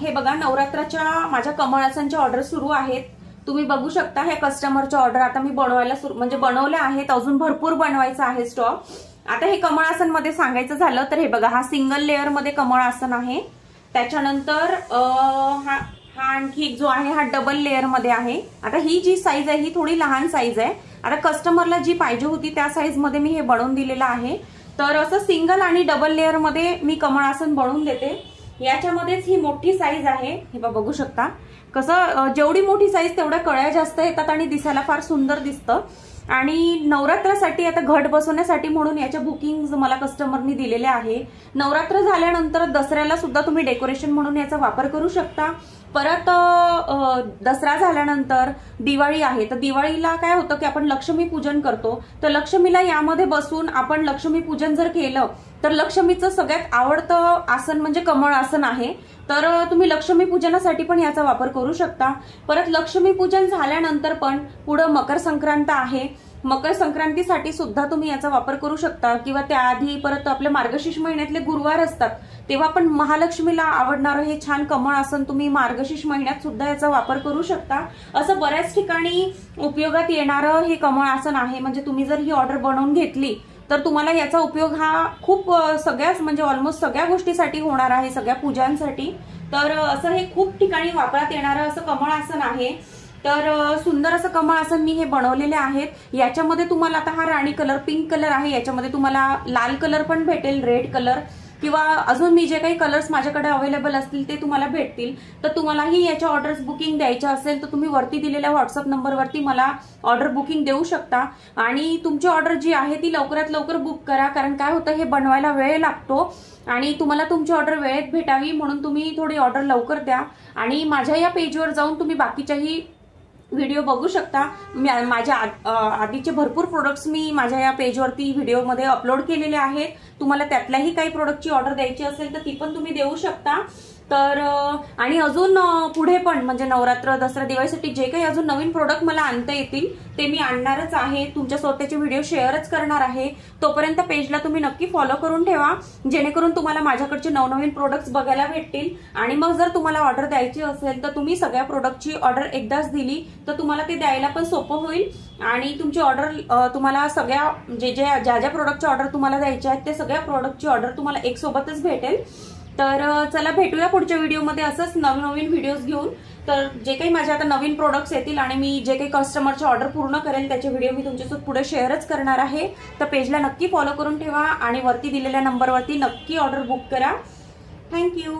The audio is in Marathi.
हे बघा नवरात्राच्या माझ्या कमळ आसनच्या ऑर्डर सुरू आहेत। तुम्ही बघू शकता हे कस्टमरच्या ऑर्डर आता मी बनवायला म्हणजे बनवल्या आहेत, अजून भरपूर बनवायचं आहे स्टॉक। आता हे कमळ आसन मध्ये सांगायचं झालं तर हे बघा हा सिंगल लेअर मध्ये कमळ आसन आहे। त्याच्यानंतर हा आणखी एक जो आहे हा डबल लेअर मध्ये आहे। आता ही जी साईज आहे ही थोडी लहान साईज आहे। आता कस्टमरला जी पाहिजे होती त्या साईज मध्ये मी हे बनवून दिलेलं आहे। तर असं सिंगल आणि डबल लेअर मध्ये मी कमळ आसन बनवून देते। याच्यामध्येच ही मोठी साईज आहे, हे बघू शकता। कसं जेवढी मोठी साईज तेवढ्या कळ्या जास्त येतात आणि दिसायला फार सुंदर दिसतं। आणि नवरात्रासाठी आता घट बसवण्यासाठी म्हणून याच्या बुकिंग मला कस्टमरनी दिलेले आहे। नवरात्र झाल्यानंतर दसऱ्याला सुद्धा तुम्ही डेकोरेशन म्हणून याचा वापर करू शकता। परत दसरा झाल्यानंतर दिवाळी आहे, तर दिवाळीला काय होतं की आपण लक्ष्मी पूजन करतो, तर लक्ष्मीला यामध्ये बसून आपण लक्ष्मी पूजन जर केलं तर लक्ष्मीचं सगळ्यात आवडतं आसन म्हणजे कमळ आसन आहे। तर तुम्ही लक्ष्मी पूजनासाठी पण याचा वापर करू शकता। परत लक्ष्मी पूजन झाल्यानंतर पण पुढे मकर संक्रांत आहे, मकर संक्रांतीसाठी सुद्धा तुम्ही याचा वापर करू शकता। किंवा त्याआधी परत आपल्या मार्गशीर्ष महिन्यातले गुरुवार असतात तेव्हा पण महालक्ष्मीला आवडणारं हे छान कमळ आसन तुम्ही मार्गशीर्ष महिन्यात सुद्धा याचा वापर करू शकता। असं बऱ्याच ठिकाणी उपयोगात येणारं हे कमळ आसन आहे। म्हणजे तुम्ही जर ही ऑर्डर बनवून घेतली तर तुम्हाला याचा उपयोग हा खूप सगळ्याच म्हणजे ऑलमोस्ट सगळ्या गोष्टीसाठी होणार आहे, सगळ्या पूजांसाठी। तर असं हे खूप ठिकाणी वापरात येणारं असं कमळ आसन आहे। तर सुंदर असं कमळ आसन मी हे बनवलेले आहेत। याच्यामध्ये तुम्हाला आता हा राणी कलर पिंक कलर आहे, याच्यामध्ये तुम्हाला लाल कलर पण भेटेल, रेड कलर किंवा अजून मी जे काही कलर्स माझ्याकडे अवेलेबल असतील ते तुम्हाला भेटतील। तर तुम्हालाही याच्या ऑर्डर्स बुकिंग द्यायच्या असेल तर तुम्ही वरती दिलेल्या व्हॉट्सअप नंबरवरती मला ऑर्डर बुकिंग देऊ शकता। आणि तुमची ऑर्डर जी आहे ती लवकरात लवकर बुक करा, कारण काय होतं हे बनवायला वेळ लागतो आणि तुम्हाला तुमची ऑर्डर वेळेत भेटावी म्हणून तुम्ही थोडी ऑर्डर लवकर द्या। आणि माझ्या या पेजवर जाऊन तुम्ही बाकीच्याही व्हिडिओ बघू शकता। माझ्या आधीचे भरपूर प्रोडक्ट्स मी माझ्या या पेजवरती व्हिडिओमध्ये अपलोड केलेले आहेत। तुम्हाला त्यातल्याही काही प्रोडक्टची ऑर्डर द्यायची असेल तर ती पण तुम्ही देऊ शकता। तर आणि अजून पुढे पण म्हणजे नवरात्र दसरा दिवाळीसाठी जे काही अजून नवीन प्रोडक्ट मला आणता येतील ते मी आणणारच आहे, तुमच्या स्वतःचे व्हिडिओ शेअरच करणार आहे। तोपर्यंत पेजला तुम्ही नक्की फॉलो करून ठेवा जेणेकरून तुम्हाला माझ्याकडचे नवनवीन प्रोडक्ट्स बघायला भेटतील। आणि मग जर तुम्हाला ऑर्डर द्यायची असेल तर तुम्ही सगळ्या प्रोडक्टची ऑर्डर एकदाच दिली तर तुम्हाला ते द्यायला पण सोपं होईल आणि तुमची ऑर्डर तुम्हाला सगळ्या ज्या ज्या प्रोडक्टची ऑर्डर तुम्हाला द्यायची आहे ते सगळ्या प्रोडक्टची ऑर्डर तुम्हाला एक सोबतच भेटेल। तर चला भेटूया पुढच्या व्हिडिओमध्ये असंच नवनवीन व्हिडिओज घेऊन। तर जे काही माझे आता नवीन प्रोडक्ट्स येतील आणि मी जे काही कस्टमरचे ऑर्डर पूर्ण करेल त्याचे व्हिडिओ मी तुमच्यासोबत पुढे शेअरच करणार आहे। तर पेजला नक्की फॉलो करून ठेवा आणि वरती दिलेल्या नंबरवरती नक्की ऑर्डर बुक करा। थँक्यू।